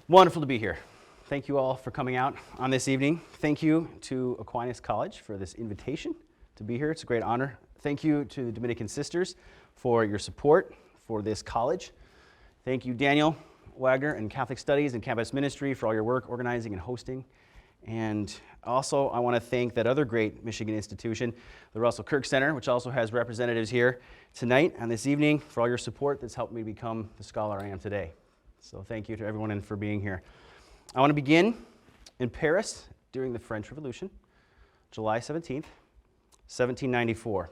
Wonderful to be here. Thank you all for coming out on this evening. Thank you to Aquinas College for this invitation to be here. It's a great honor. Thank you to the Dominican Sisters for your support for this college. Thank you, Daniel Wagner and Catholic Studies and Campus Ministry for all your work organizing and hosting. And also, I want to thank that other great Michigan institution, the Russell Kirk Center, which also has representatives here tonight and this evening for all your support that's helped me become the scholar I am today. So thank you to everyone and for being here. I want to begin in Paris during the French Revolution, July 17th, 1794.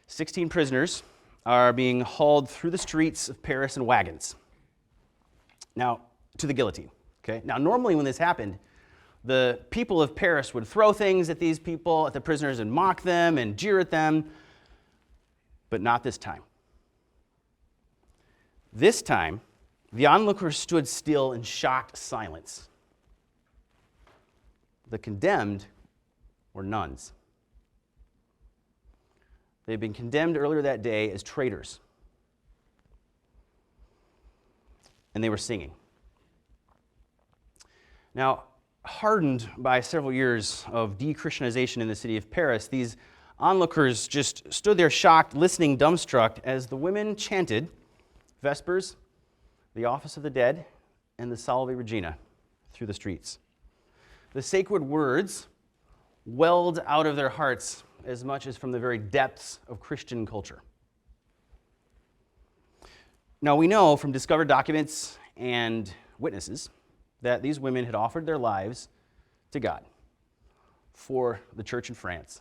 16 prisoners are being hauled through the streets of Paris in wagons. Now, to the guillotine. Okay? Now, normally when this happened, the people of Paris would throw things at these people, at the prisoners, and mock them and jeer at them, but not this time. This time, the onlookers stood still in shocked silence. The condemned were nuns. They had been condemned earlier that day as traitors. And they were singing. Now, hardened by several years of de-Christianization in the city of Paris, these onlookers just stood there shocked, listening dumbstruck as the women chanted Vespers, the Office of the Dead, and the Salve Regina through the streets. The sacred words welled out of their hearts as much as from the very depths of Christian culture. Now, we know from discovered documents and witnesses that these women had offered their lives to God for the church in France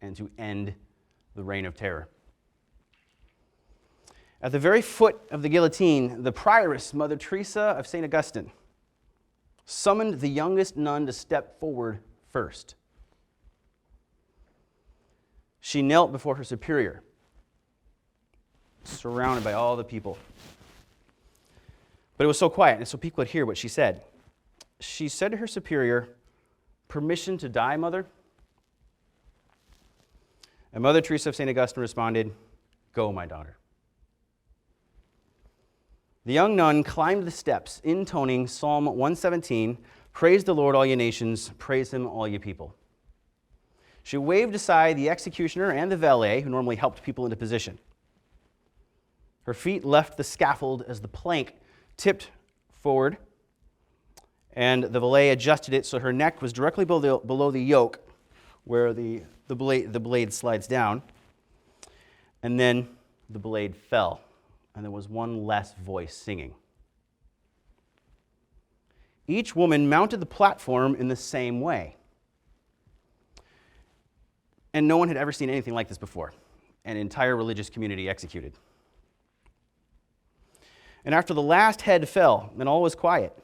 and to end the reign of terror. At the very foot of the guillotine, the prioress, Mother Teresa of St. Augustine, summoned the youngest nun to step forward first. She knelt before her superior, surrounded by all the people. But it was so quiet, and so people could hear what she said. She said to her superior, "Permission to die, Mother?" And Mother Teresa of St. Augustine responded, "Go, my daughter." The young nun climbed the steps, intoning Psalm 117, "Praise the Lord, all ye nations, praise him, all ye people." She waved aside the executioner and the valet, who normally helped people into position. Her feet left the scaffold as the plank tipped forward, and the valet adjusted it so her neck was directly below the yoke, where the blade slides down, and then the blade fell, and there was one less voice singing. Each woman mounted the platform in the same way. And no one had ever seen anything like this before, an entire religious community executed. And after the last head fell, and all was quiet,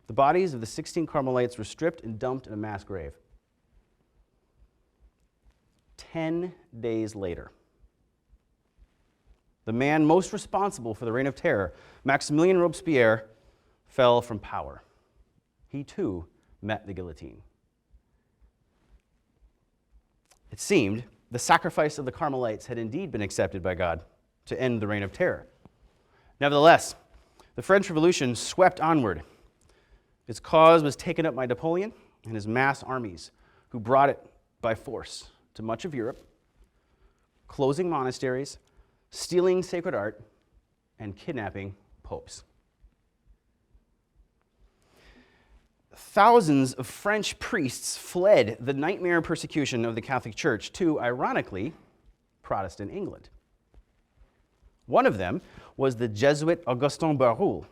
the bodies of the 16 Carmelites were stripped and dumped in a mass grave. 10 days later, the man most responsible for the reign of terror, Maximilien Robespierre, fell from power. He too met the guillotine. It seemed the sacrifice of the Carmelites had indeed been accepted by God to end the reign of terror. Nevertheless, the French Revolution swept onward. Its cause was taken up by Napoleon and his mass armies, who brought it by force to much of Europe, closing monasteries, stealing sacred art, and kidnapping popes. Thousands of French priests fled the nightmare persecution of the Catholic Church to, ironically, Protestant England. One of them was the Jesuit Augustin Barruel.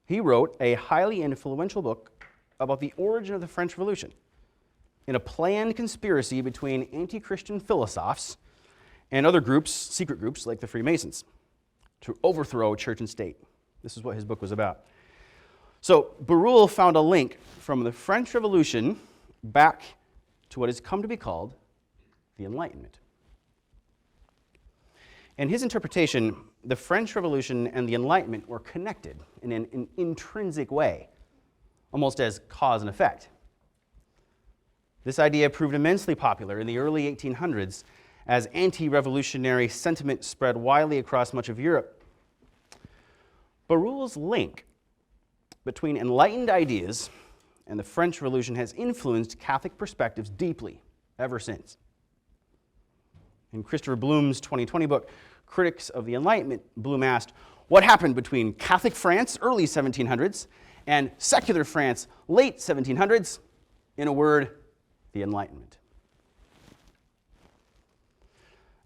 He wrote a highly influential book about the origin of the French Revolution in a planned conspiracy between anti-Christian philosophers and other groups, secret groups like the Freemasons, to overthrow church and state. This is what his book was about. So Barruel found a link from the French Revolution back to what has come to be called the Enlightenment. In his interpretation, the French Revolution and the Enlightenment were connected in an intrinsic way, almost as cause and effect. This idea proved immensely popular in the early 1800s as anti-revolutionary sentiment spread widely across much of Europe. Barruel's link between enlightened ideas and the French Revolution has influenced Catholic perspectives deeply ever since. In Christopher Bloom's 2020 book, Critics of the Enlightenment, Bloom asked, what happened between Catholic France, early 1700s, and secular France, late 1700s? In a word, the Enlightenment.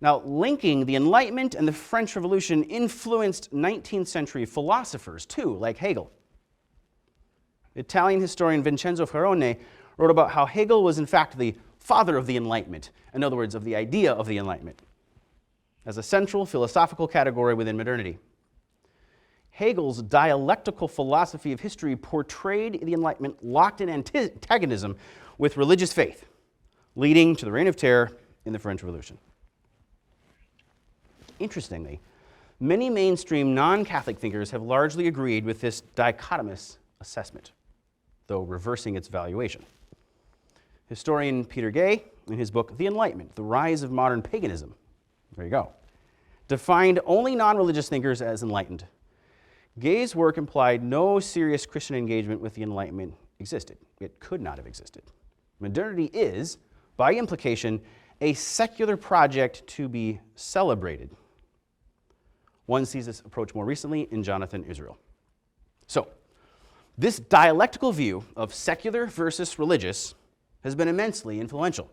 Now, linking the Enlightenment and the French Revolution influenced 19th century philosophers too, like Hegel. Italian historian Vincenzo Ferrone wrote about how Hegel was in fact the father of the Enlightenment, in other words, of the idea of the Enlightenment, as a central philosophical category within modernity. Hegel's dialectical philosophy of history portrayed the Enlightenment locked in antagonism with religious faith, leading to the Reign of Terror in the French Revolution. Interestingly, many mainstream non-Catholic thinkers have largely agreed with this dichotomous assessment, though reversing its valuation. Historian Peter Gay, in his book The Enlightenment, The Rise of Modern Paganism, there you go, defined only non-religious thinkers as enlightened. Gay's work implied no serious Christian engagement with the Enlightenment existed. It could not have existed. Modernity is, by implication, a secular project to be celebrated. One sees this approach more recently in Jonathan Israel. So, this dialectical view of secular versus religious has been immensely influential.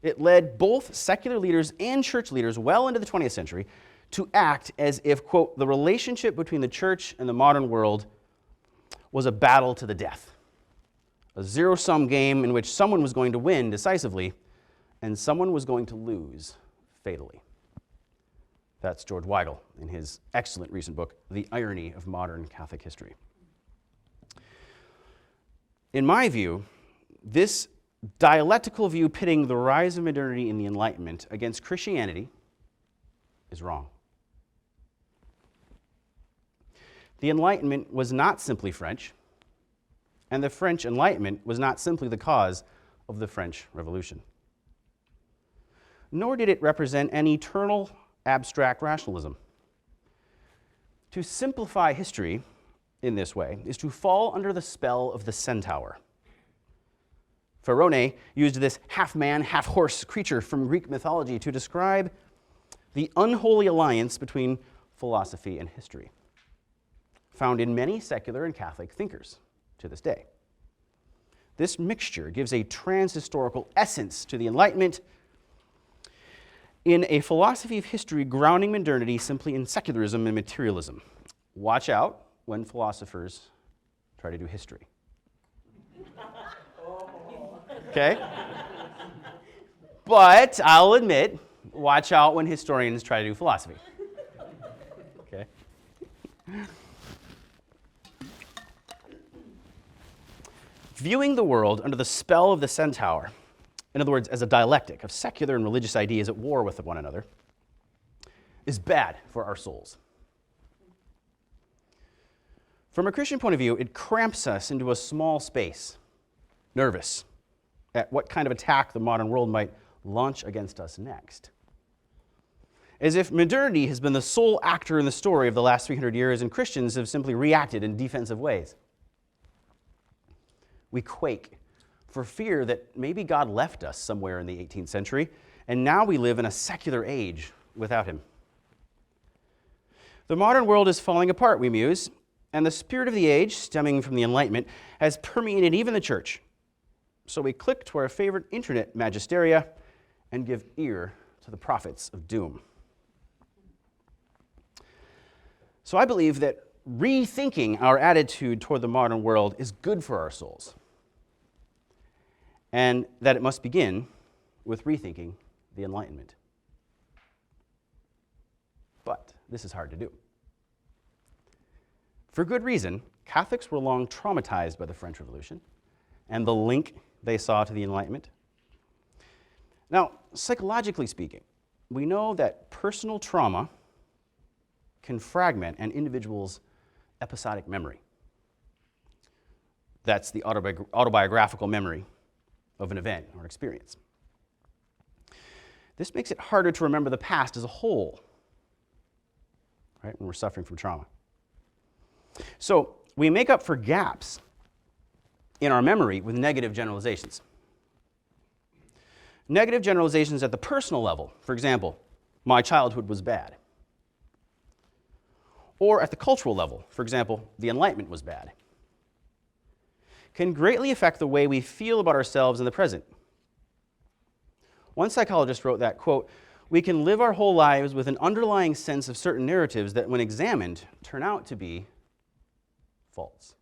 It led both secular leaders and church leaders well into the 20th century to act as if, quote, the relationship between the church and the modern world was a battle to the death, a zero-sum game in which someone was going to win decisively and someone was going to lose fatally. That's George Weigel in his excellent recent book, The Irony of Modern Catholic History. In my view, this dialectical view pitting the rise of modernity and the Enlightenment against Christianity is wrong. The Enlightenment was not simply French, and the French Enlightenment was not simply the cause of the French Revolution. Nor did it represent an eternal abstract rationalism. To simplify history in this way is to fall under the spell of the centaur. Ferrone used this half-man, half-horse creature from Greek mythology to describe the unholy alliance between philosophy and history, found in many secular and Catholic thinkers to this day. This mixture gives a transhistorical essence to the Enlightenment in a philosophy of history grounding modernity simply in secularism and materialism. Watch out when philosophers try to do history. Okay? But I'll admit, watch out when historians try to do philosophy. Okay? Viewing the world under the spell of the centaur, in other words, as a dialectic of secular and religious ideas at war with one another, is bad for our souls. From a Christian point of view, it cramps us into a small space, nervous at what kind of attack the modern world might launch against us next. As if modernity has been the sole actor in the story of the last 300 years and Christians have simply reacted in defensive ways. We quake for fear that maybe God left us somewhere in the 18th century and now we live in a secular age without him. The modern world is falling apart, we muse, and the spirit of the age, stemming from the Enlightenment, has permeated even the church. So we click to our favorite internet magisteria and give ear to the prophets of doom. So I believe that rethinking our attitude toward the modern world is good for our souls, and that it must begin with rethinking the Enlightenment. But this is hard to do. For good reason, Catholics were long traumatized by the French Revolution and the link they saw to the Enlightenment. Now, psychologically speaking, we know that personal trauma can fragment an individual's episodic memory. That's the autobiographical memory of an event or experience. This makes it harder to remember the past as a whole, right, when we're suffering from trauma. So, we make up for gaps in our memory with negative generalizations. Negative generalizations at the personal level, for example, my childhood was bad. Or at the cultural level, for example, the Enlightenment was bad, can greatly affect the way we feel about ourselves in the present. One psychologist wrote that, quote, "We can live our whole lives with an underlying sense of certain narratives that, when examined, turn out to be false."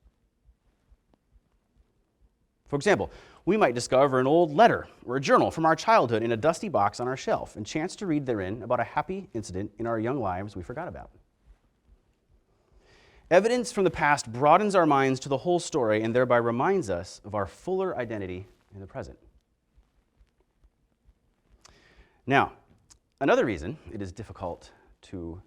For example, we might discover an old letter or a journal from our childhood in a dusty box on our shelf and chance to read therein about a happy incident in our young lives we forgot about. Evidence from the past broadens our minds to the whole story and thereby reminds us of our fuller identity in the present. Now, another reason it is difficult to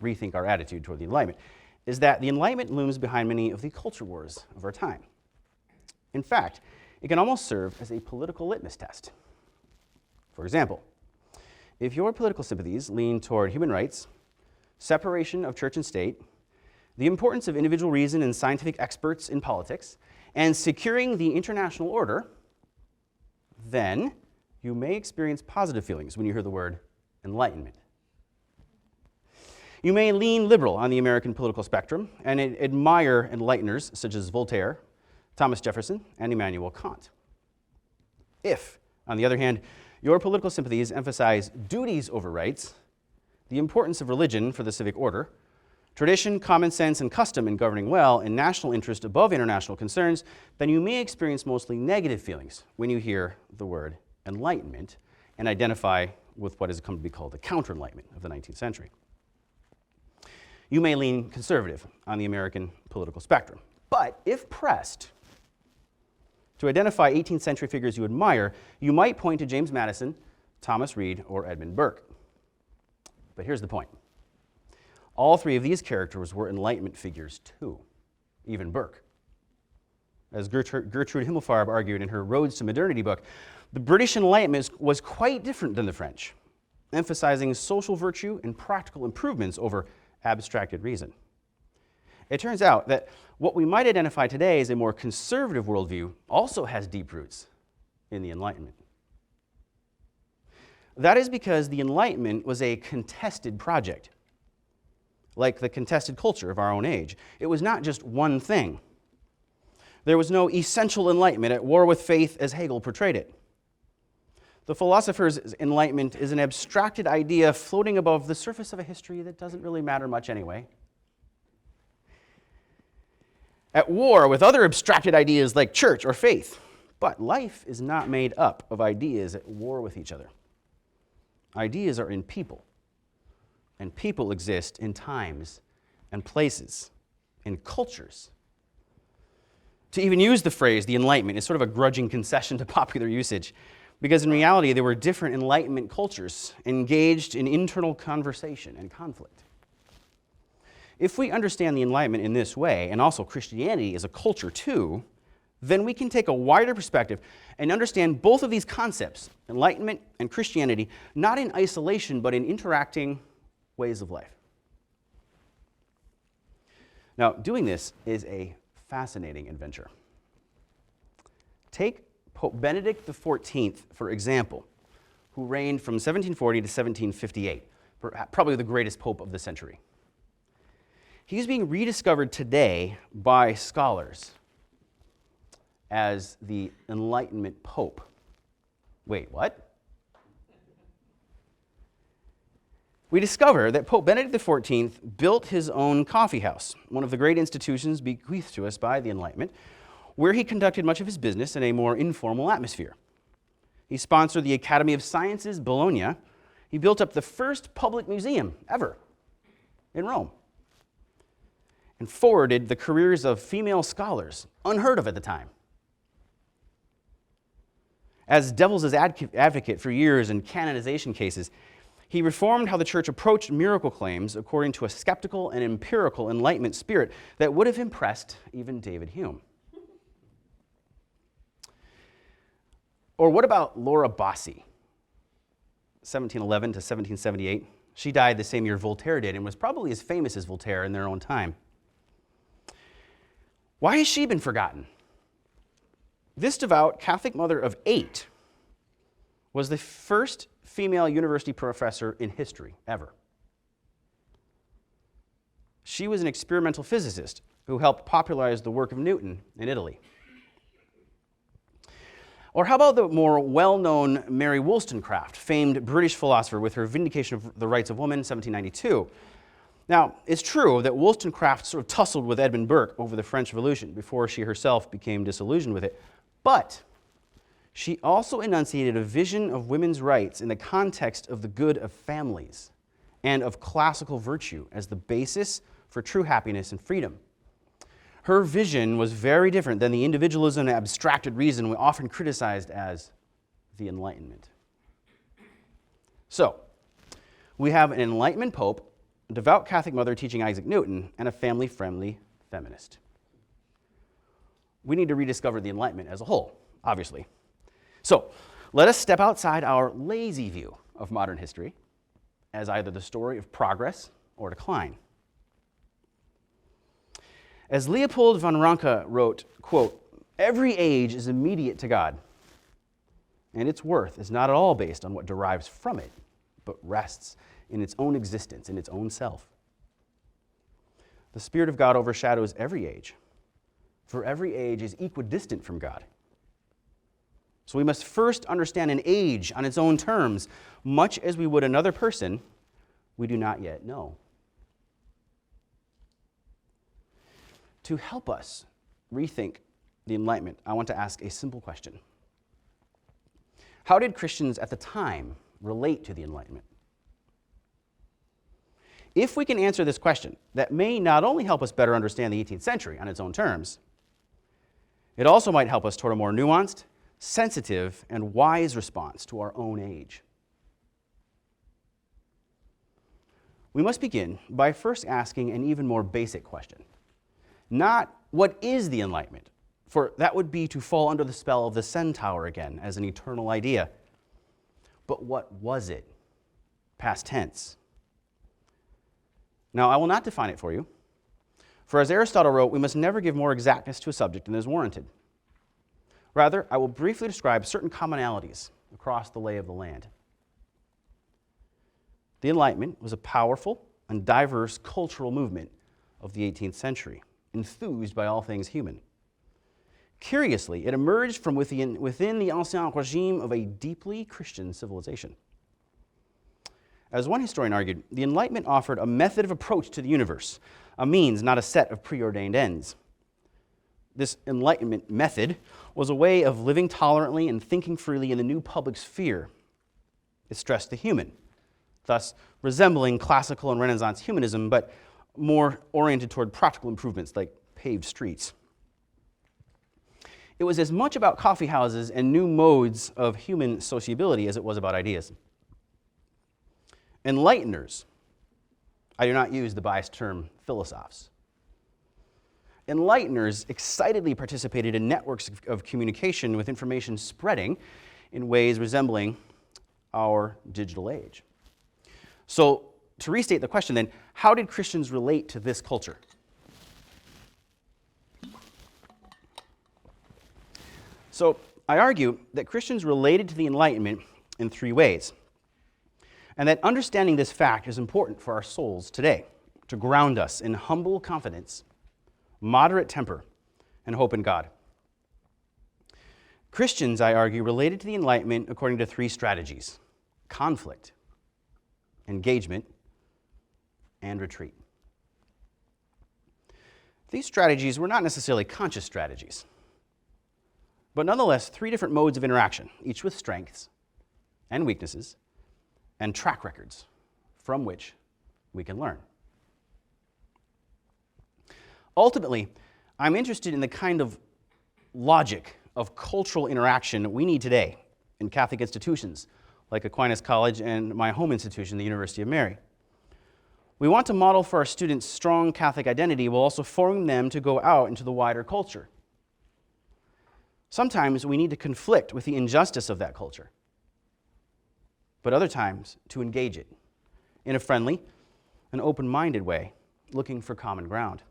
rethink our attitude toward the Enlightenment is that the Enlightenment looms behind many of the culture wars of our time. In fact, it can almost serve as a political litmus test. For example, if your political sympathies lean toward human rights, separation of church and state, the importance of individual reason and scientific experts in politics, and securing the international order, then you may experience positive feelings when you hear the word enlightenment. You may lean liberal on the American political spectrum and admire enlighteners such as Voltaire, Thomas Jefferson, and Immanuel Kant. If, on the other hand, your political sympathies emphasize duties over rights, the importance of religion for the civic order, tradition, common sense, and custom in governing well, and national interest above international concerns, then you may experience mostly negative feelings when you hear the word enlightenment and identify with what has come to be called the counter-enlightenment of the 19th century. You may lean conservative on the American political spectrum, but if pressed to identify 18th century figures you admire, you might point to James Madison, Thomas Reed, or Edmund Burke. But here's the point. All three of these characters were Enlightenment figures too, even Burke. As Gertrude Himmelfarb argued in her Roads to Modernity book, the British Enlightenment was quite different than the French, emphasizing social virtue and practical improvements over abstracted reason. It turns out that what we might identify today as a more conservative worldview also has deep roots in the Enlightenment. That is because the Enlightenment was a contested project, like the contested culture of our own age. It was not just one thing. There was no essential enlightenment at war with faith as Hegel portrayed it. The philosopher's enlightenment is an abstracted idea floating above the surface of a history that doesn't really matter much anyway. At war with other abstracted ideas like church or faith. But life is not made up of ideas at war with each other. Ideas are in people. And people exist in times and places, in cultures. To even use the phrase, the Enlightenment, is sort of a grudging concession to popular usage, because in reality, there were different Enlightenment cultures engaged in internal conversation and conflict. If we understand the Enlightenment in this way, and also Christianity as a culture too, then we can take a wider perspective and understand both of these concepts, Enlightenment and Christianity, not in isolation, but in interacting ways of life. Now, doing this is a fascinating adventure. Take Pope Benedict XIV, for example, who reigned from 1740 to 1758, probably the greatest pope of the century. He's being rediscovered today by scholars as the Enlightenment Pope. Wait, what? We discover that Pope Benedict XIV built his own coffee house, one of the great institutions bequeathed to us by the Enlightenment, where he conducted much of his business in a more informal atmosphere. He sponsored the Academy of Sciences, Bologna. He built up the first public museum ever in Rome, and forwarded the careers of female scholars, unheard of at the time. As devil's advocate for years in canonization cases, he reformed how the church approached miracle claims according to a skeptical and empirical Enlightenment spirit that would have impressed even David Hume. Or what about Laura Bassi, 1711 to 1778? She died the same year Voltaire did and was probably as famous as Voltaire in their own time. Why has she been forgotten? This devout Catholic mother of 8 was the first female university professor in history ever. She was an experimental physicist who helped popularize the work of Newton in Italy. Or how about the more well-known Mary Wollstonecraft, famed British philosopher with her Vindication of the Rights of Woman, 1792. Now, it's true that Wollstonecraft sort of tussled with Edmund Burke over the French Revolution before she herself became disillusioned with it, but she also enunciated a vision of women's rights in the context of the good of families and of classical virtue as the basis for true happiness and freedom. Her vision was very different than the individualism and abstracted reason we often criticized as the Enlightenment. So, we have an Enlightenment Pope, a devout Catholic mother teaching Isaac Newton, and a family-friendly feminist. We need to rediscover the Enlightenment as a whole, obviously. So, let us step outside our lazy view of modern history as either the story of progress or decline. As Leopold von Ranke wrote, quote, "Every age is immediate to God, and its worth is not at all based on what derives from it, but rests in its own existence, in its own self. The Spirit of God overshadows every age, for every age is equidistant from God. So we must first understand an age on its own terms, much as we would another person we do not yet know." To help us rethink the Enlightenment, I want to ask a simple question. How did Christians at the time relate to the Enlightenment? If we can answer this question, that may not only help us better understand the 18th century on its own terms, it also might help us toward a more nuanced, sensitive, and wise response to our own age. We must begin by first asking an even more basic question. Not, what is the Enlightenment? For that would be to fall under the spell of the centaur again as an eternal idea. But what was it? Past tense. Now, I will not define it for you, for as Aristotle wrote, we must never give more exactness to a subject than is warranted. Rather, I will briefly describe certain commonalities across the lay of the land. The Enlightenment was a powerful and diverse cultural movement of the 18th century, enthused by all things human. Curiously, it emerged from within the ancien regime of a deeply Christian civilization. As one historian argued, the Enlightenment offered a method of approach to the universe, a means, not a set of preordained ends. This Enlightenment method was a way of living tolerantly and thinking freely in the new public sphere. It stressed the human, thus resembling classical and Renaissance humanism, but more oriented toward practical improvements like paved streets. It was as much about coffee houses and new modes of human sociability as it was about ideas. Enlighteners, I do not use the biased term philosophers. Enlighteners excitedly participated in networks of communication with information spreading in ways resembling our digital age. So, to restate the question then, how did Christians relate to this culture? So, I argue that Christians related to the Enlightenment in 3 ways, and that understanding this fact is important for our souls today, to ground us in humble confidence, moderate temper, and hope in God. Christians, I argue, related to the Enlightenment according to 3 strategies: conflict, engagement, and retreat. These strategies were not necessarily conscious strategies, but nonetheless 3 different modes of interaction, each with strengths and weaknesses and track records from which we can learn. Ultimately, I'm interested in the kind of logic of cultural interaction we need today in Catholic institutions like Aquinas College and my home institution, the University of Mary. We want to model for our students strong Catholic identity while also forming them to go out into the wider culture. Sometimes we need to conflict with the injustice of that culture, but other times to engage it in a friendly and open-minded way, looking for common ground.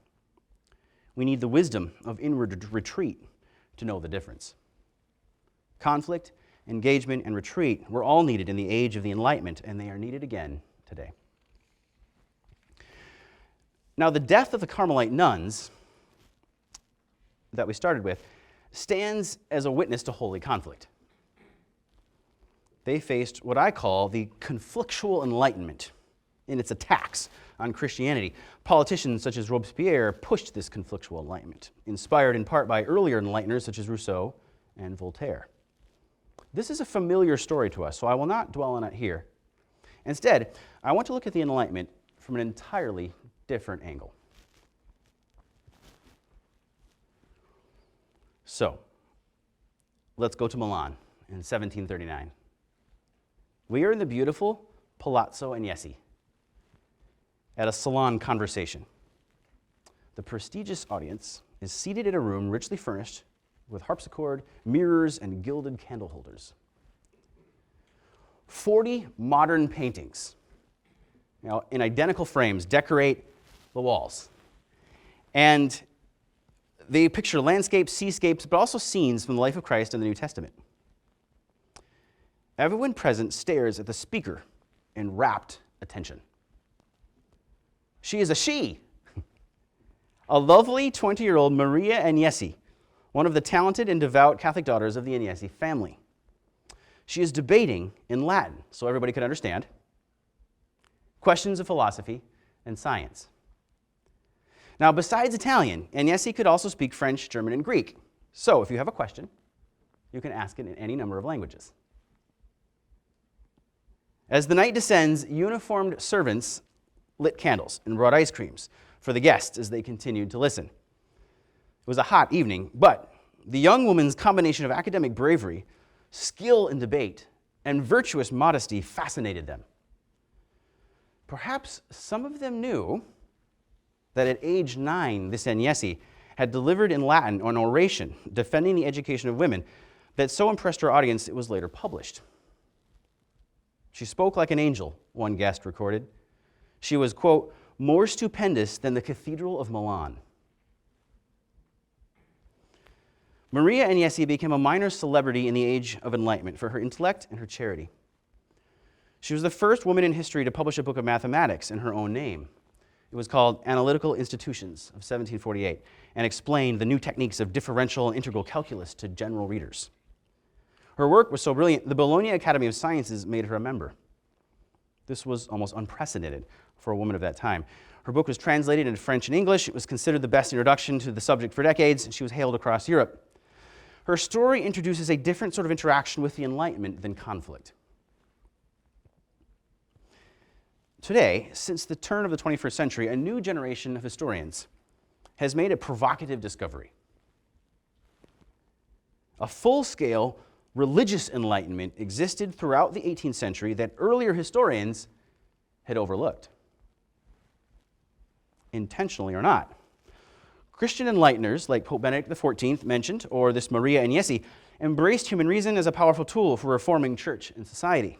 We need the wisdom of inward retreat to know the difference. Conflict, engagement, and retreat were all needed in the age of the Enlightenment, and they are needed again today. Now, the death of the Carmelite nuns that we started with stands as a witness to holy conflict. They faced what I call the conflictual Enlightenment in its attacks on Christianity. Politicians such as Robespierre pushed this conflictual Enlightenment, inspired in part by earlier Enlighteners such as Rousseau and Voltaire. This is a familiar story to us, so I will not dwell on it here. Instead, I want to look at the Enlightenment from an entirely different angle. So, let's go to Milan in 1739. We are in the beautiful Palazzo Agnesi at a salon conversation. The prestigious audience is seated in a room richly furnished with harpsichord, mirrors, and gilded candle holders. 40 modern paintings, in identical frames, decorate the walls. And they picture landscapes, seascapes, but also scenes from the life of Christ in the New Testament. Everyone present stares at the speaker in rapt attention. She is a she, a lovely 20-year-old Maria Agnesi, one of the talented and devout Catholic daughters of the Agnesi family. She is debating in Latin, so everybody could understand, questions of philosophy and science. Now, besides Italian, Agnesi could also speak French, German, and Greek. So if you have a question, you can ask it in any number of languages. As the night descends, uniformed servants lit candles and brought ice creams for the guests as they continued to listen. It was a hot evening, but the young woman's combination of academic bravery, skill in debate, and virtuous modesty fascinated them. Perhaps some of them knew that at age 9, this Agnesi had delivered in Latin an oration defending the education of women that so impressed her audience it was later published. She spoke like an angel, one guest recorded. She was, quote, more stupendous than the Cathedral of Milan. Maria Agnesi became a minor celebrity in the age of enlightenment for her intellect and her charity. She was the first woman in history to publish a book of mathematics in her own name. It was called Analytical Institutions of 1748 and explained the new techniques of differential and integral calculus to general readers. Her work was so brilliant, the Bologna Academy of Sciences made her a member. This was almost unprecedented for a woman of that time. Her book was translated into French and English. It was considered the best introduction to the subject for decades, and she was hailed across Europe. Her story introduces a different sort of interaction with the Enlightenment than conflict. Today, since the turn of the 21st century, a new generation of historians has made a provocative discovery. A full-scale religious enlightenment existed throughout the 18th century that earlier historians had overlooked, intentionally or not. Christian enlighteners like Pope Benedict XIV mentioned, or this Maria Agnesi, embraced human reason as a powerful tool for reforming church and society.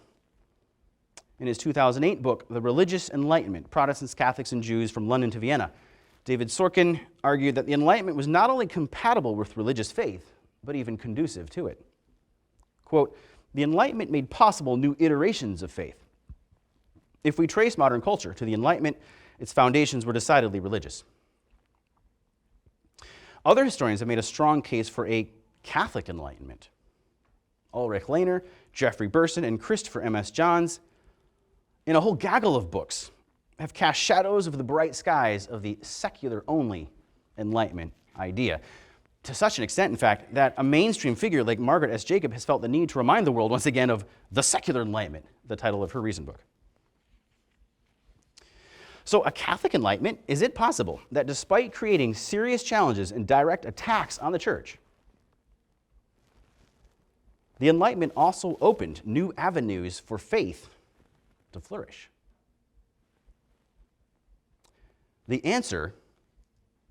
In his 2008 book, The Religious Enlightenment, Protestants, Catholics, and Jews from London to Vienna, David Sorkin argued that the Enlightenment was not only compatible with religious faith, but even conducive to it. Quote, the Enlightenment made possible new iterations of faith. If we trace modern culture to the Enlightenment, its foundations were decidedly religious. Other historians have made a strong case for a Catholic Enlightenment. Ulrich Lehner, Jeffrey Burson, and Christopher M.S. Johns, in a whole gaggle of books, have cast shadows over the bright skies of the secular-only Enlightenment idea. To such an extent, in fact, that a mainstream figure like Margaret S. Jacob has felt the need to remind the world once again of the secular Enlightenment, the title of her recent book. So a Catholic Enlightenment, is it possible that despite creating serious challenges and direct attacks on the church, the Enlightenment also opened new avenues for faith to flourish? The answer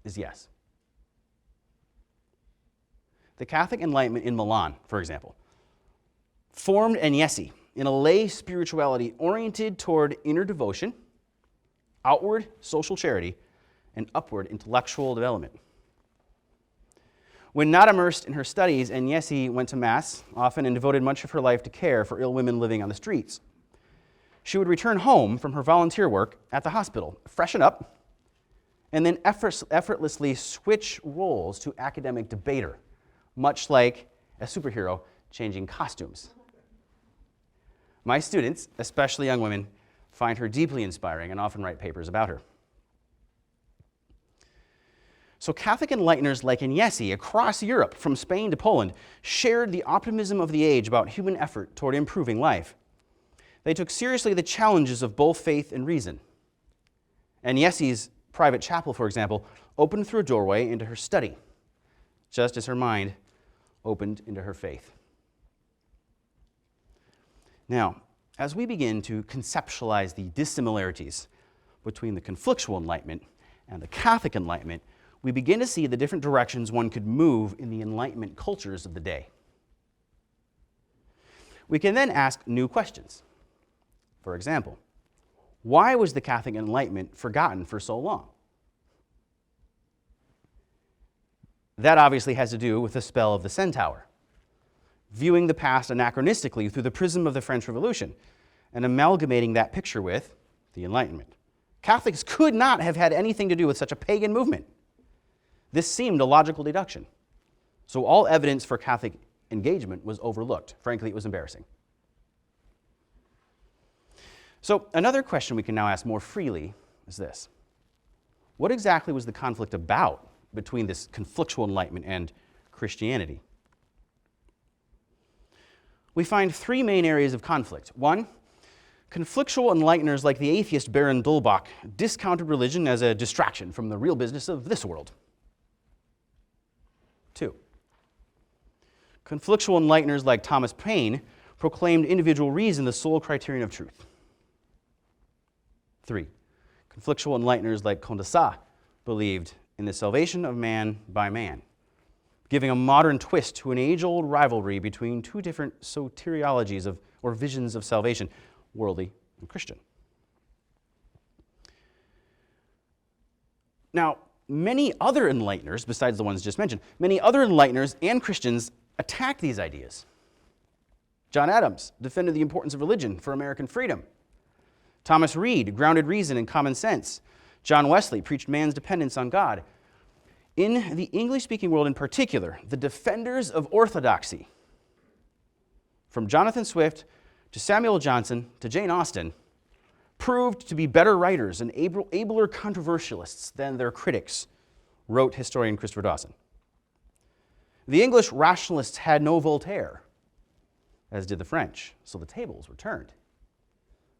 is yes. The Catholic Enlightenment in Milan, for example, formed Agnesi in a lay spirituality oriented toward inner devotion, outward social charity, and upward intellectual development. When not immersed in her studies, Agnesi went to Mass often and devoted much of her life to care for ill women living on the streets. She would return home from her volunteer work at the hospital, freshen up, and then effortlessly switch roles to academic debater, much like a superhero changing costumes. My students, especially young women, find her deeply inspiring and often write papers about her. So Catholic enlighteners like Agnesi across Europe, from Spain to Poland, shared the optimism of the age about human effort toward improving life. They took seriously the challenges of both faith and reason. Agnesi's private chapel, for example, opened through a doorway into her study, just as her mind opened into her faith. Now, as we begin to conceptualize the dissimilarities between the conflictual Enlightenment and the Catholic Enlightenment, we begin to see the different directions one could move in the Enlightenment cultures of the day. We can then ask new questions. For example, why was the Catholic Enlightenment forgotten for so long? That obviously has to do with the spell of the centaur, viewing the past anachronistically through the prism of the French Revolution and amalgamating that picture with the Enlightenment. Catholics could not have had anything to do with such a pagan movement. This seemed a logical deduction. So all evidence for Catholic engagement was overlooked. Frankly, it was embarrassing. So another question we can now ask more freely is this. What exactly was the conflict about between this conflictual Enlightenment and Christianity? We find three main areas of conflict. One, conflictual Enlighteners like the atheist Baron d'Holbach discounted religion as a distraction from the real business of this world. Two, conflictual Enlighteners like Thomas Paine proclaimed individual reason the sole criterion of truth. Three, conflictual Enlighteners like Condorcet believed in the salvation of man by man, giving a modern twist to an age-old rivalry between two different soteriologies or visions of salvation, worldly and Christian. Now, many other Enlighteners, besides the ones just mentioned, many other Enlighteners and Christians attacked these ideas. John Adams defended the importance of religion for American freedom. Thomas Reed grounded reason in common sense. John Wesley preached man's dependence on God. In the English-speaking world in particular, the defenders of orthodoxy, from Jonathan Swift to Samuel Johnson to Jane Austen, proved to be better writers and abler controversialists than their critics, wrote historian Christopher Dawson. The English rationalists had no Voltaire, as did the French, so the tables were turned.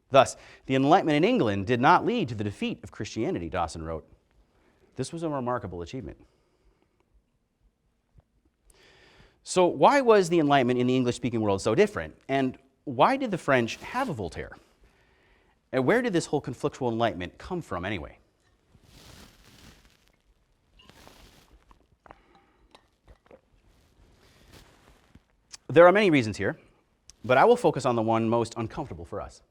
Thus, the Enlightenment in England did not lead to the defeat of Christianity, Dawson wrote. This was a remarkable achievement. So why was the Enlightenment in the English-speaking world so different? And why did the French have a Voltaire? And where did this whole conflictual Enlightenment come from anyway? There are many reasons here, but I will focus on the one most uncomfortable for us.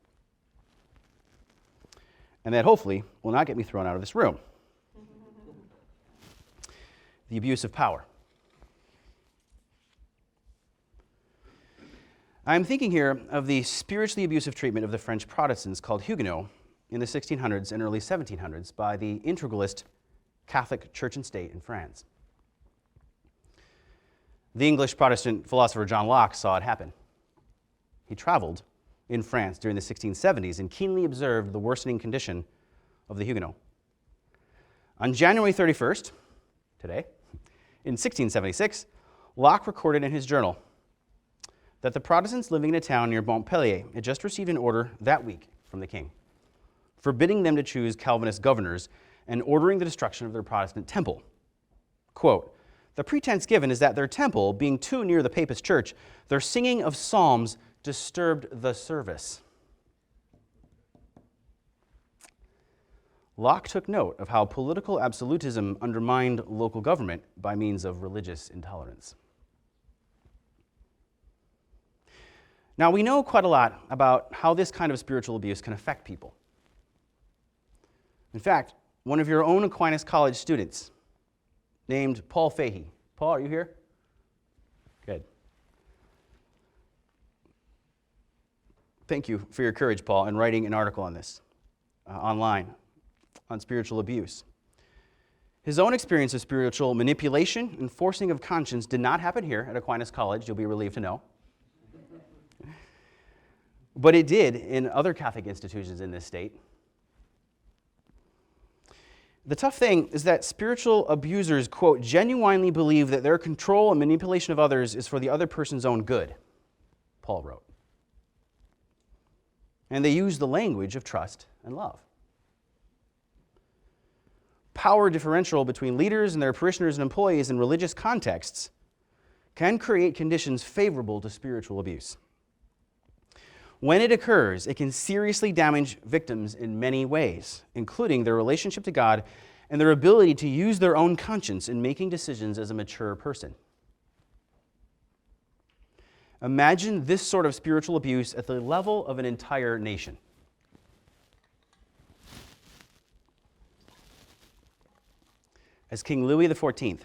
And that hopefully will not get me thrown out of this room. The abuse of power. I'm thinking here of the spiritually abusive treatment of the French Protestants called Huguenots in the 1600s and early 1700s by the integralist Catholic Church and State in France. The English Protestant philosopher John Locke saw it happen. He traveled in France during the 1670s and keenly observed the worsening condition of the Huguenots. On January 31st, today, in 1676, Locke recorded in his journal that the Protestants living in a town near Montpellier had just received an order that week from the king, forbidding them to choose Calvinist governors and ordering the destruction of their Protestant temple. Quote, "The pretense given is that their temple, being too near the Papist church, their singing of psalms disturbed the service." Locke took note of how political absolutism undermined local government by means of religious intolerance. Now, we know quite a lot about how this kind of spiritual abuse can affect people. In fact, one of your own Aquinas College students, named Paul Fahey, Paul, are you here? Good. Thank you for your courage, Paul, in writing an article on this online on spiritual abuse. His own experience of spiritual manipulation and forcing of conscience did not happen here at Aquinas College, you'll be relieved to know. But it did in other Catholic institutions in this state. The tough thing is that spiritual abusers, quote, genuinely believe that their control and manipulation of others is for the other person's own good, Paul wrote. And they use the language of trust and love. Power differential between leaders and their parishioners and employees in religious contexts can create conditions favorable to spiritual abuse. When it occurs, it can seriously damage victims in many ways, including their relationship to God and their ability to use their own conscience in making decisions as a mature person. Imagine this sort of spiritual abuse at the level of an entire nation. As King Louis XIV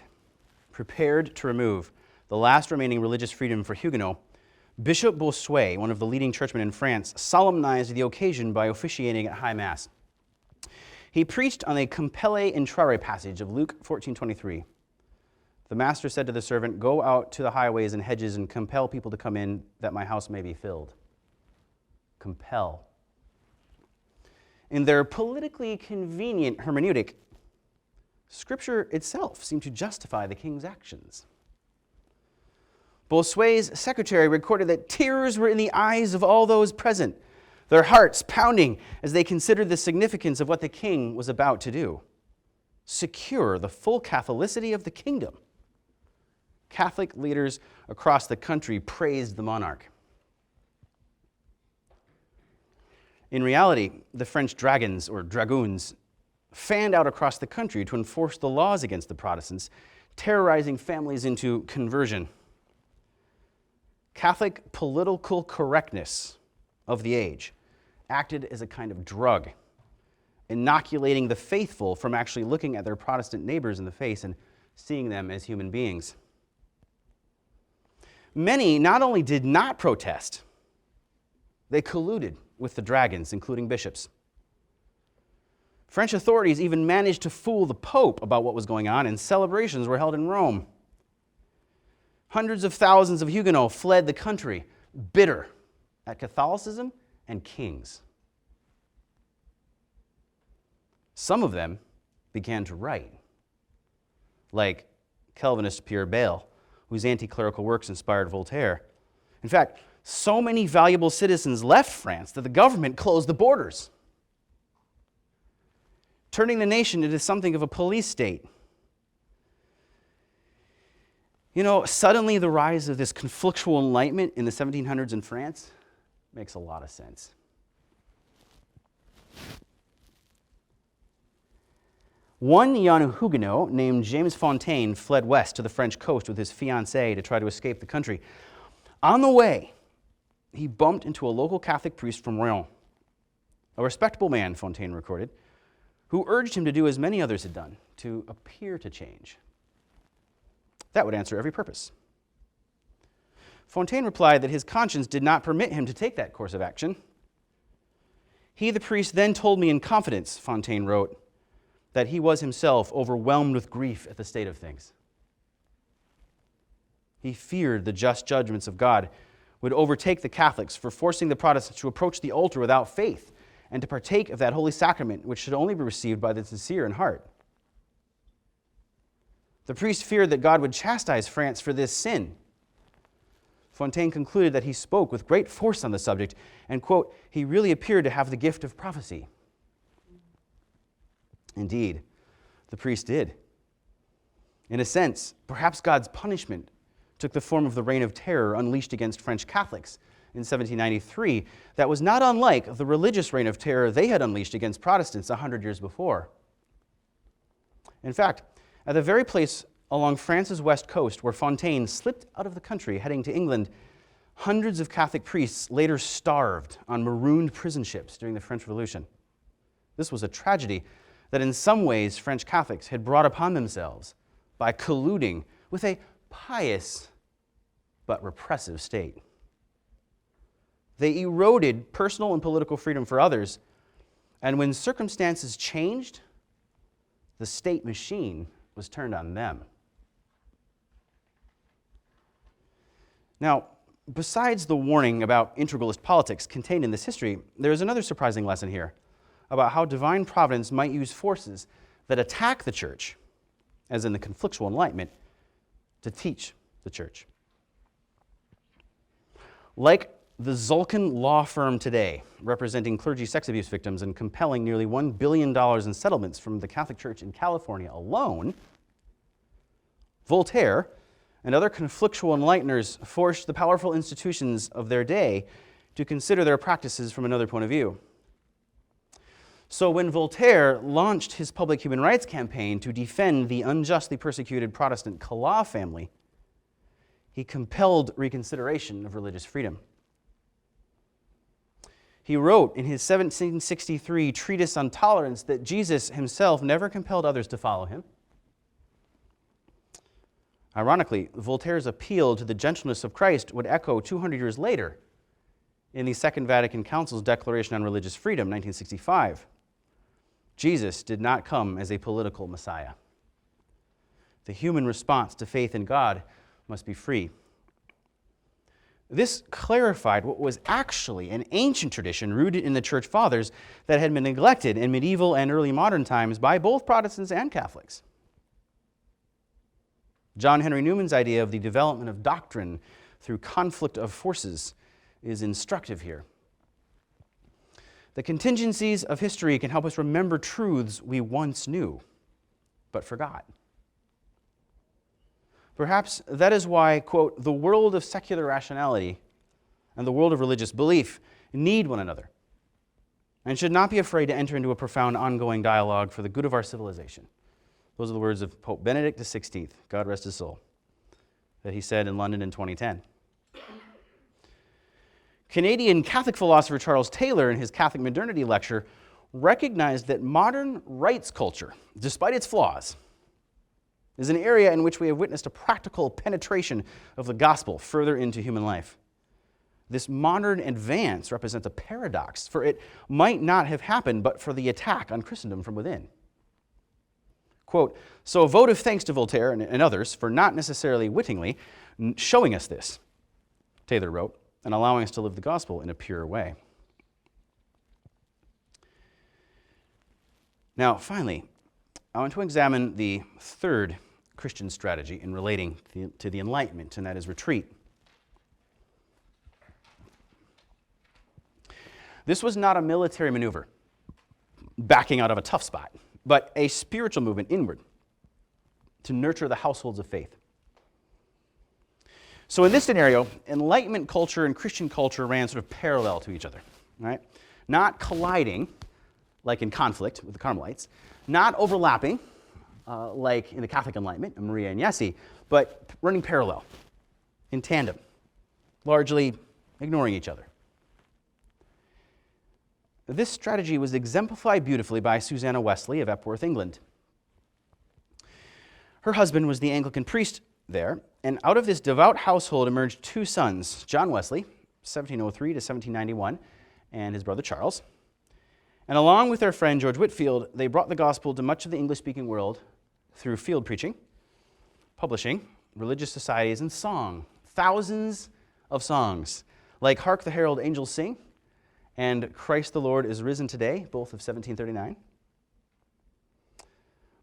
prepared to remove the last remaining religious freedom for Huguenots, Bishop Bossuet, one of the leading churchmen in France, solemnized the occasion by officiating at High Mass. He preached on a compelle intrare passage of Luke 14:23. The master said to the servant, "Go out to the highways and hedges and compel people to come in, that my house may be filled." Compel. In their politically convenient hermeneutic, Scripture itself seemed to justify the king's actions. Bossuet's secretary recorded that tears were in the eyes of all those present, their hearts pounding as they considered the significance of what the king was about to do. Secure the full Catholicity of the kingdom. Catholic leaders across the country praised the monarch. In reality, the French dragons, or dragoons, fanned out across the country to enforce the laws against the Protestants, terrorizing families into conversion. Catholic political correctness of the age acted as a kind of drug, inoculating the faithful from actually looking at their Protestant neighbors in the face and seeing them as human beings. Many not only did not protest, they colluded with the dragons, including bishops. French authorities even managed to fool the Pope about what was going on, and celebrations were held in Rome. Hundreds of thousands of Huguenots fled the country, bitter at Catholicism and kings. Some of them began to write, like Calvinist Pierre Bayle, whose anti-clerical works inspired Voltaire. In fact, so many valuable citizens left France that the government closed the borders, turning the nation into something of a police state. You know, suddenly the rise of this conflictual enlightenment in the 1700s in France makes a lot of sense. One young Huguenot named James Fontaine fled west to the French coast with his fiancée to try to escape the country. On the way, he bumped into a local Catholic priest from Rouen, a respectable man, Fontaine recorded, who urged him to do as many others had done, to appear to change. That would answer every purpose. Fontaine replied that his conscience did not permit him to take that course of action. He, the priest, then told me in confidence, Fontaine wrote, that he was himself overwhelmed with grief at the state of things. He feared the just judgments of God would overtake the Catholics for forcing the Protestants to approach the altar without faith and to partake of that holy sacrament which should only be received by the sincere in heart. The priest feared that God would chastise France for this sin. Fontaine concluded that he spoke with great force on the subject and, quote, he really appeared to have the gift of prophecy. Indeed, the priest did. In a sense, perhaps God's punishment took the form of the reign of terror unleashed against French Catholics in 1793 that was not unlike the religious reign of terror they had unleashed against Protestants 100 years before. In fact, at the very place along France's west coast where Fontaine slipped out of the country heading to England, hundreds of Catholic priests later starved on marooned prison ships during the French Revolution. This was a tragedy that in some ways French Catholics had brought upon themselves by colluding with a pious but repressive state. They eroded personal and political freedom for others, and when circumstances changed, the state machine was turned on them. Now, besides the warning about integralist politics contained in this history, there is another surprising lesson here about how divine providence might use forces that attack the church, as in the conflictual Enlightenment, to teach the church. Like the Zulkin law firm today, representing clergy sex abuse victims and compelling nearly $1 billion in settlements from the Catholic Church in California alone, Voltaire and other conflictual enlighteners forced the powerful institutions of their day to consider their practices from another point of view. So when Voltaire launched his public human rights campaign to defend the unjustly persecuted Protestant Calas family, he compelled reconsideration of religious freedom. He wrote in his 1763 treatise on tolerance that Jesus himself never compelled others to follow him. Ironically, Voltaire's appeal to the gentleness of Christ would echo 200 years later in the Second Vatican Council's Declaration on Religious Freedom, 1965. Jesus did not come as a political Messiah. The human response to faith in God must be free. This clarified what was actually an ancient tradition rooted in the Church Fathers that had been neglected in medieval and early modern times by both Protestants and Catholics. John Henry Newman's idea of the development of doctrine through conflict of forces is instructive here. The contingencies of history can help us remember truths we once knew, but forgot. Perhaps that is why, quote, the world of secular rationality and the world of religious belief need one another and should not be afraid to enter into a profound ongoing dialogue for the good of our civilization. Those are the words of Pope Benedict XVI, God rest his soul, that he said in London in 2010. Canadian Catholic philosopher Charles Taylor, in his Catholic Modernity lecture, recognized that modern rights culture, despite its flaws, is an area in which we have witnessed a practical penetration of the gospel further into human life. This modern advance represents a paradox, for it might not have happened but for the attack on Christendom from within. Quote, so a vote of thanks to Voltaire and others for not necessarily wittingly showing us this, Taylor wrote, and allowing us to live the gospel in a pure way. Now, finally, I want to examine the third Christian strategy in relating to the Enlightenment, and that is retreat. This was not a military maneuver, backing out of a tough spot, but a spiritual movement inward to nurture the households of faith. So in this scenario, Enlightenment culture and Christian culture ran sort of parallel to each other, right? Not colliding, like in conflict with the Carmelites, not overlapping, like in the Catholic Enlightenment, Maria and Agnesi, but running parallel, in tandem, largely ignoring each other. This strategy was exemplified beautifully by Susanna Wesley of Epworth, England. Her husband was the Anglican priest there, and out of this devout household emerged two sons, John Wesley, 1703 to 1791, and his brother Charles. And along with their friend George Whitefield, they brought the gospel to much of the English-speaking world through field preaching, publishing, religious societies, and song. Thousands of songs, like Hark the Herald Angels Sing and Christ the Lord is Risen Today, both of 1739.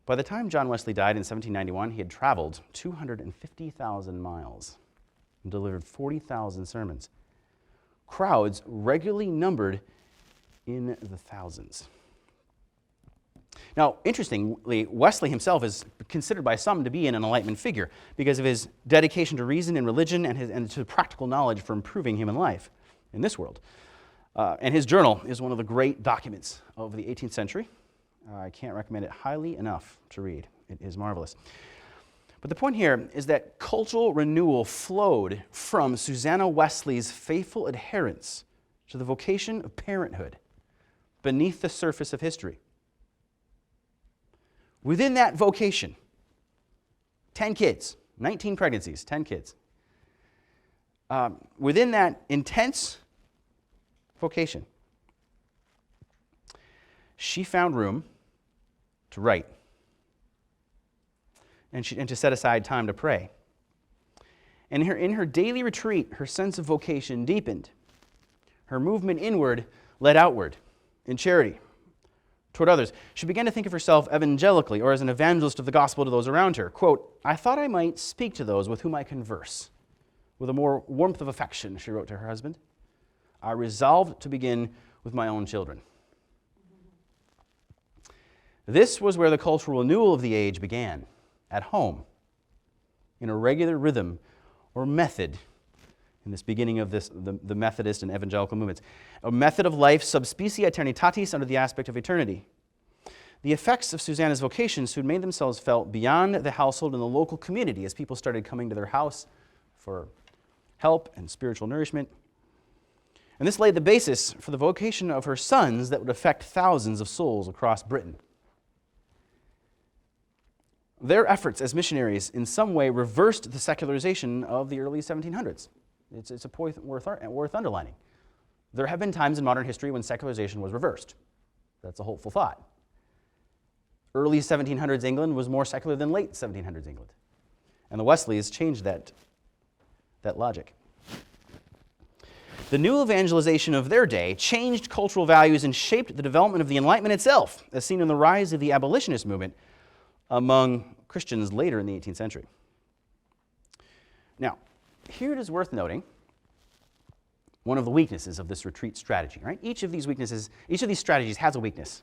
By the time John Wesley died in 1791, he had traveled 250,000 miles and delivered 40,000 sermons. Crowds regularly numbered in the thousands. Now, interestingly, Wesley himself is considered by some to be an Enlightenment figure because of his dedication to reason and religion and to practical knowledge for improving human life in this world. And his journal is one of the great documents of the 18th century. I can't recommend it highly enough to read. It is marvelous. But the point here is that cultural renewal flowed from Susanna Wesley's faithful adherence to the vocation of parenthood beneath the surface of history. Within that vocation, 10 kids, 19 pregnancies, 10 kids. Within that intense vocation, she found room to write and to set aside time to pray. And in her daily retreat, her sense of vocation deepened. Her movement inward led outward in charity toward others. She began to think of herself evangelically, or as an evangelist of the gospel to those around her. Quote, "I thought I might speak to those with whom I converse with a more warmth of affection," she wrote to her husband. "I resolved to begin with my own children." This was where the cultural renewal of the age began, at home, in a regular rhythm or method, in this beginning of the Methodist and evangelical movements. A method of life sub specie aeternitatis under the aspect of eternity. The effects of Susanna's vocation soon made themselves felt beyond the household and the local community as people started coming to their house for help and spiritual nourishment. And this laid the basis for the vocation of her sons that would affect thousands of souls across Britain. Their efforts as missionaries in some way reversed the secularization of the early 1700s. It's a point worth underlining. There have been times in modern history when secularization was reversed. That's a hopeful thought. Early 1700s England was more secular than late 1700s England. And the Wesleys changed that logic. The new evangelization of their day changed cultural values and shaped the development of the Enlightenment itself, as seen in the rise of the abolitionist movement among Christians later in the 18th century. Now, here it is worth noting one of the weaknesses of this retreat strategy, right? Each of these strategies has a weakness.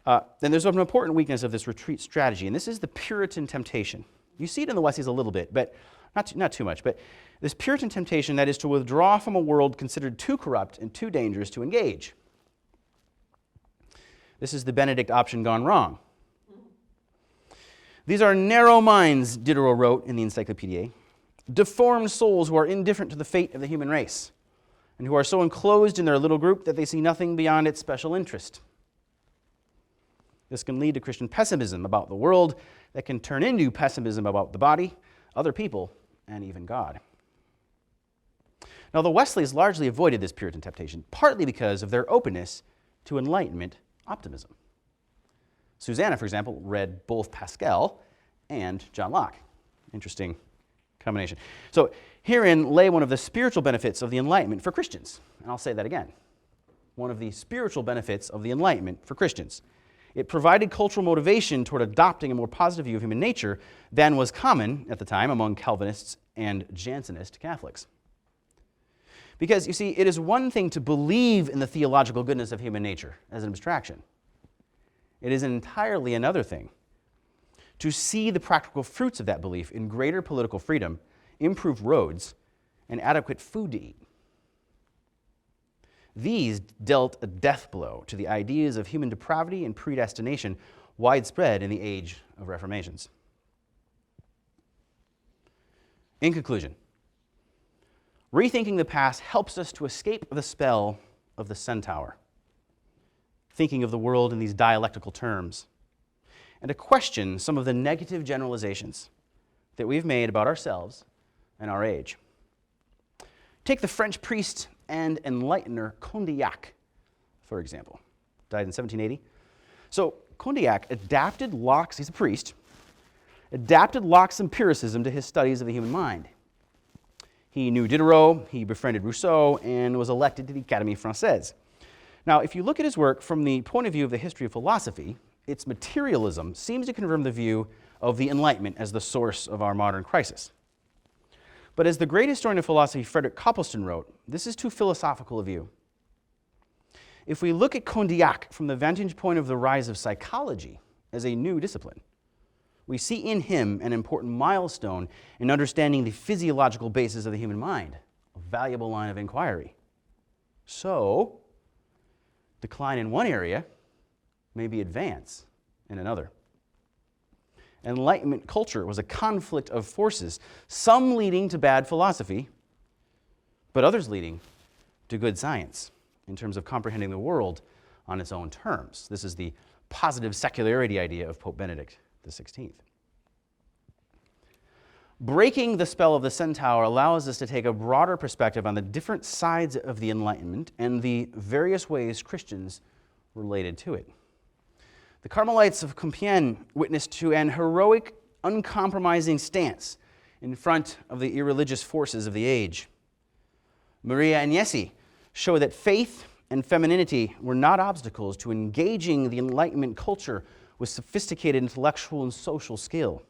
Then there's an important weakness of this retreat strategy, and this is the Puritan temptation. You see it in the Wesleys a little bit, but not too much. But this Puritan temptation that is to withdraw from a world considered too corrupt and too dangerous to engage. This is the Benedict option gone wrong. These are narrow minds, Diderot wrote in the Encyclopédie, deformed souls who are indifferent to the fate of the human race, and who are so enclosed in their little group that they see nothing beyond its special interest. This can lead to Christian pessimism about the world that can turn into pessimism about the body, other people, and even God. Now, the Wesleys largely avoided this Puritan temptation, partly because of their openness to Enlightenment optimism. Susanna, for example, read both Pascal and John Locke. Interesting combination. So herein lay one of the spiritual benefits of the Enlightenment for Christians. And I'll say that again. One of the spiritual benefits of the Enlightenment for Christians. It provided cultural motivation toward adopting a more positive view of human nature than was common at the time among Calvinists and Jansenist Catholics. Because, you see, it is one thing to believe in the theological goodness of human nature as an abstraction. It is entirely another thing to see the practical fruits of that belief in greater political freedom, improved roads, and adequate food to eat. These dealt a death blow to the ideas of human depravity and predestination widespread in the age of reformations. In conclusion, rethinking the past helps us to escape the spell of the centaur, thinking of the world in these dialectical terms, and to question some of the negative generalizations that we've made about ourselves and our age. Take the French priest and enlightener Condillac, for example. Died in 1780. So Condillac adapted Locke's, he's a priest, adapted Locke's empiricism to his studies of the human mind. He knew Diderot, he befriended Rousseau, and was elected to the Académie Française. Now, if you look at his work from the point of view of the history of philosophy, its materialism seems to confirm the view of the Enlightenment as the source of our modern crisis. But as the great historian of philosophy Frederick Copleston wrote, this is too philosophical a view. If we look at Condillac from the vantage point of the rise of psychology as a new discipline, we see in him an important milestone in understanding the physiological basis of the human mind, a valuable line of inquiry. So, decline in one area may be advance in another. Enlightenment culture was a conflict of forces, some leading to bad philosophy, but others leading to good science in terms of comprehending the world on its own terms. This is the positive secularity idea of Pope Benedict XVI. Breaking the spell of the centaur allows us to take a broader perspective on the different sides of the Enlightenment and the various ways Christians related to it. The Carmelites of Compiègne witnessed to an heroic, uncompromising stance in front of the irreligious forces of the age. Maria Agnesi showed that faith and femininity were not obstacles to engaging the Enlightenment culture with sophisticated intellectual and social skill.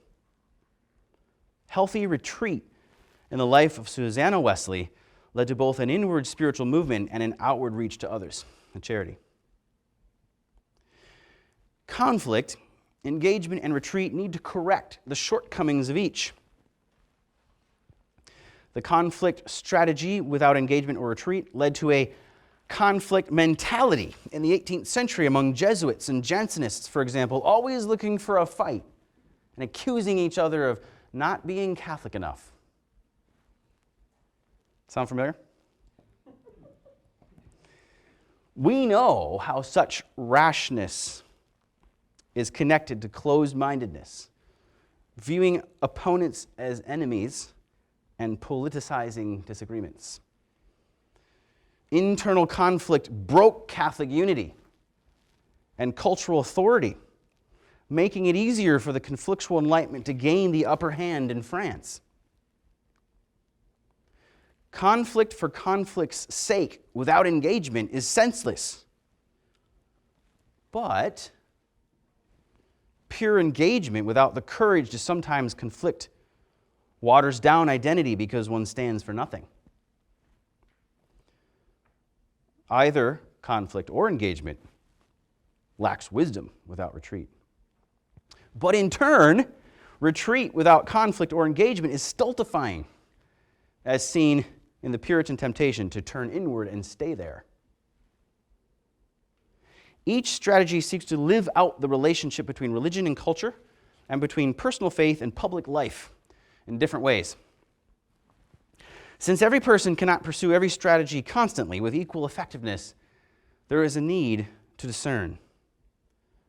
Healthy retreat in the life of Susanna Wesley led to both an inward spiritual movement and an outward reach to others, a charity. Conflict, engagement, and retreat need to correct the shortcomings of each. The conflict strategy without engagement or retreat led to a conflict mentality in the 18th century among Jesuits and Jansenists, for example, always looking for a fight and accusing each other of not being Catholic enough. Sound familiar? We know how such rashness is connected to closed-mindedness, viewing opponents as enemies and politicizing disagreements. Internal conflict broke Catholic unity and cultural authority, making it easier for the conflictual Enlightenment to gain the upper hand in France. Conflict for conflict's sake without engagement is senseless. But pure engagement without the courage to sometimes conflict waters down identity because one stands for nothing. Either conflict or engagement lacks wisdom without retreat. But in turn, retreat without conflict or engagement is stultifying, as seen in the Puritan temptation to turn inward and stay there. Each strategy seeks to live out the relationship between religion and culture and between personal faith and public life in different ways. Since every person cannot pursue every strategy constantly with equal effectiveness, there is a need to discern.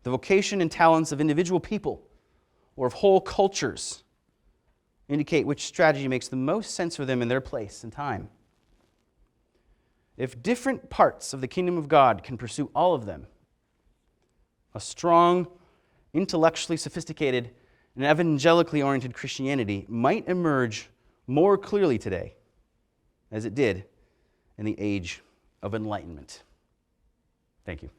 The vocation and talents of individual people or of whole cultures indicate which strategy makes the most sense for them in their place and time. If different parts of the kingdom of God can pursue all of them, a strong, intellectually sophisticated, and evangelically oriented Christianity might emerge more clearly today, as it did in the age of enlightenment. Thank you.